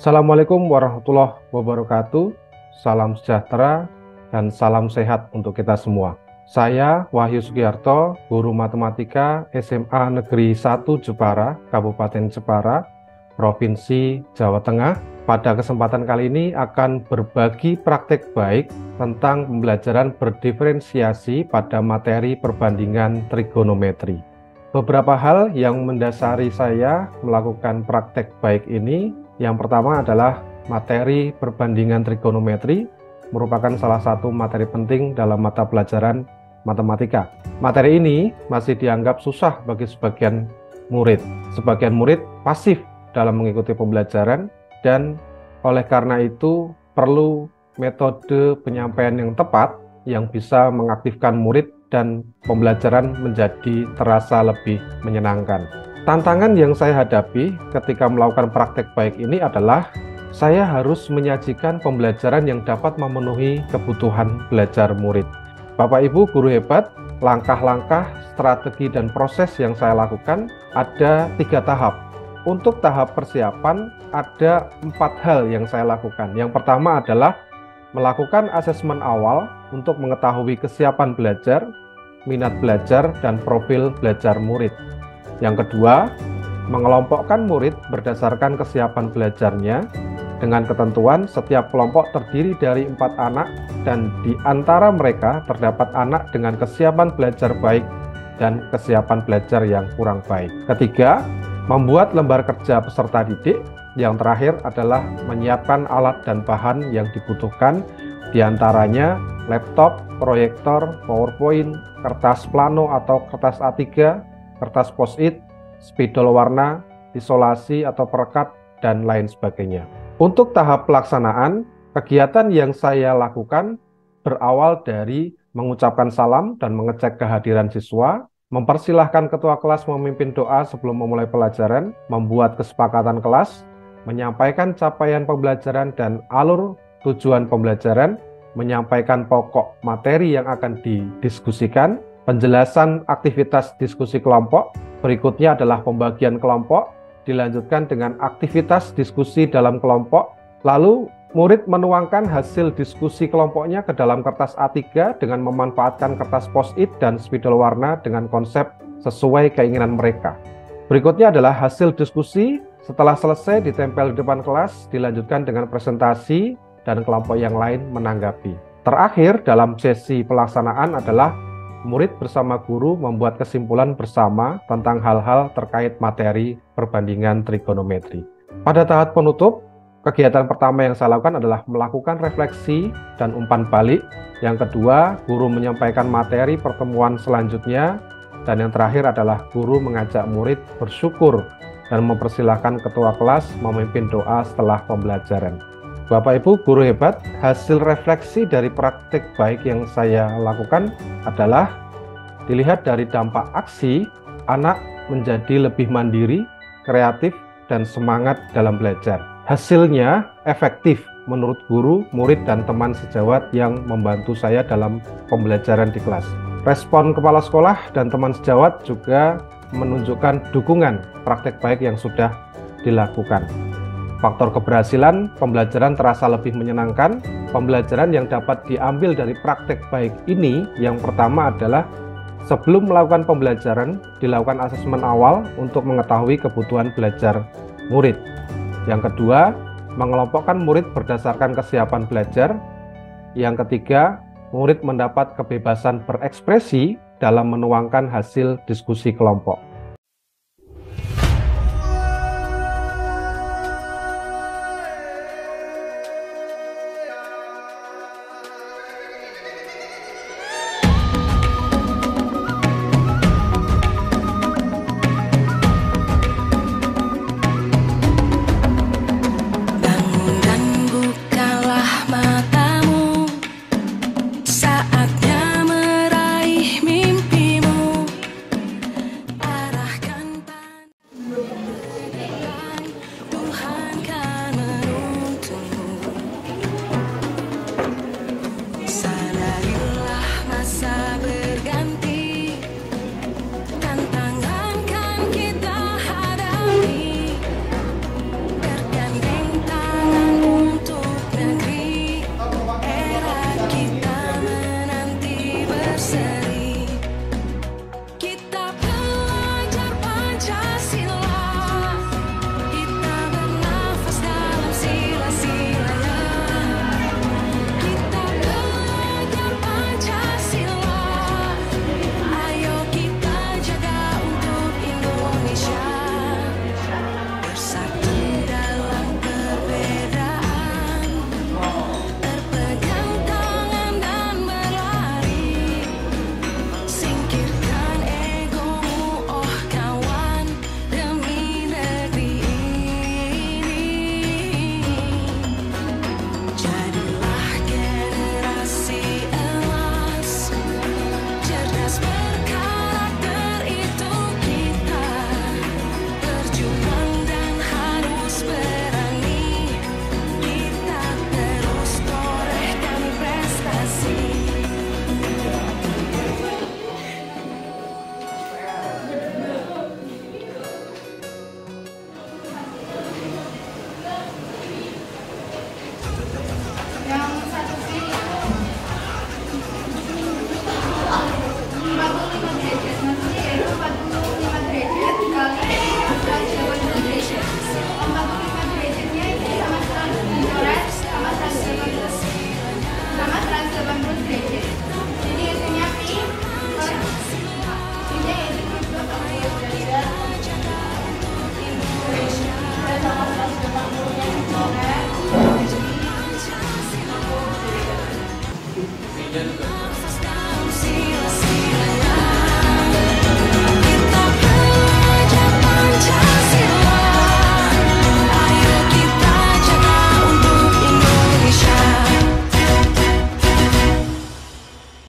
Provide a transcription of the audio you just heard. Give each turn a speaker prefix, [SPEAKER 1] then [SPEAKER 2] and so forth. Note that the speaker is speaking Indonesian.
[SPEAKER 1] Assalamualaikum warahmatullahi wabarakatuh. Salam sejahtera dan salam sehat untuk kita semua. Saya Wahyu Sugiarto, guru matematika SMA Negeri 1 Jepara, Kabupaten Jepara, Provinsi Jawa Tengah. Pada kesempatan kali ini akan berbagi praktek baik tentang pembelajaran berdiferensiasi pada materi perbandingan trigonometri. Beberapa hal yang mendasari saya melakukan praktek baik ini. Yang pertama adalah materi perbandingan trigonometri merupakan salah satu materi penting dalam mata pelajaran matematika. Materi ini masih dianggap susah bagi sebagian murid. Sebagian murid pasif dalam mengikuti pembelajaran dan oleh karena itu perlu metode penyampaian yang tepat yang bisa mengaktifkan murid dan pembelajaran menjadi terasa lebih menyenangkan. Tantangan yang saya hadapi ketika melakukan praktek baik ini adalah saya harus menyajikan pembelajaran yang dapat memenuhi kebutuhan belajar murid. Bapak Ibu guru hebat, langkah-langkah, strategi dan proses yang saya lakukan ada 3 tahap. Untuk tahap persiapan ada 4 hal yang saya lakukan. Yang pertama adalah melakukan asesmen awal untuk mengetahui kesiapan belajar, minat belajar, dan profil belajar murid. Yang kedua, mengelompokkan murid berdasarkan kesiapan belajarnya dengan ketentuan setiap kelompok terdiri dari 4 anak dan di antara mereka terdapat anak dengan kesiapan belajar baik dan kesiapan belajar yang kurang baik. Ketiga, membuat lembar kerja peserta didik. Yang terakhir adalah menyiapkan alat dan bahan yang dibutuhkan, diantaranya laptop, proyektor, PowerPoint, kertas plano atau kertas A3, kertas post-it, spidol warna, isolasi atau perekat, dan lain sebagainya. Untuk tahap pelaksanaan, kegiatan yang saya lakukan berawal dari mengucapkan salam dan mengecek kehadiran siswa, mempersilahkan ketua kelas memimpin doa sebelum memulai pelajaran, membuat kesepakatan kelas, menyampaikan capaian pembelajaran dan alur tujuan pembelajaran, menyampaikan pokok materi yang akan didiskusikan, penjelasan aktivitas diskusi kelompok, berikutnya adalah pembagian kelompok, dilanjutkan dengan aktivitas diskusi dalam kelompok, lalu murid menuangkan hasil diskusi kelompoknya ke dalam kertas A3 dengan memanfaatkan kertas post-it dan spidol warna dengan konsep sesuai keinginan mereka. Berikutnya adalah hasil diskusi, setelah selesai ditempel di depan kelas, dilanjutkan dengan presentasi dan kelompok yang lain menanggapi. Terakhir dalam sesi pelaksanaan adalah murid bersama guru membuat kesimpulan bersama tentang hal-hal terkait materi perbandingan trigonometri. Pada tahap penutup, kegiatan pertama yang saya lakukan adalah melakukan refleksi dan umpan balik. Yang kedua, guru menyampaikan materi pertemuan selanjutnya. Dan yang terakhir adalah guru mengajak murid bersyukur dan mempersilahkan ketua kelas memimpin doa setelah pembelajaran. Bapak Ibu guru hebat, hasil refleksi dari praktik baik yang saya lakukan adalah dilihat dari dampak aksi, anak menjadi lebih mandiri, kreatif, dan semangat dalam belajar. Hasilnya efektif menurut guru, murid, dan teman sejawat yang membantu saya dalam pembelajaran di kelas. Respon kepala sekolah dan teman sejawat juga menunjukkan dukungan praktik baik yang sudah dilakukan. Faktor keberhasilan pembelajaran terasa lebih menyenangkan. Pembelajaran yang dapat diambil dari praktek baik ini yang pertama adalah sebelum melakukan pembelajaran dilakukan asesmen awal untuk mengetahui kebutuhan belajar murid. Yang kedua, mengelompokkan murid berdasarkan kesiapan belajar. Yang ketiga, murid mendapat kebebasan berekspresi dalam menuangkan hasil diskusi kelompok.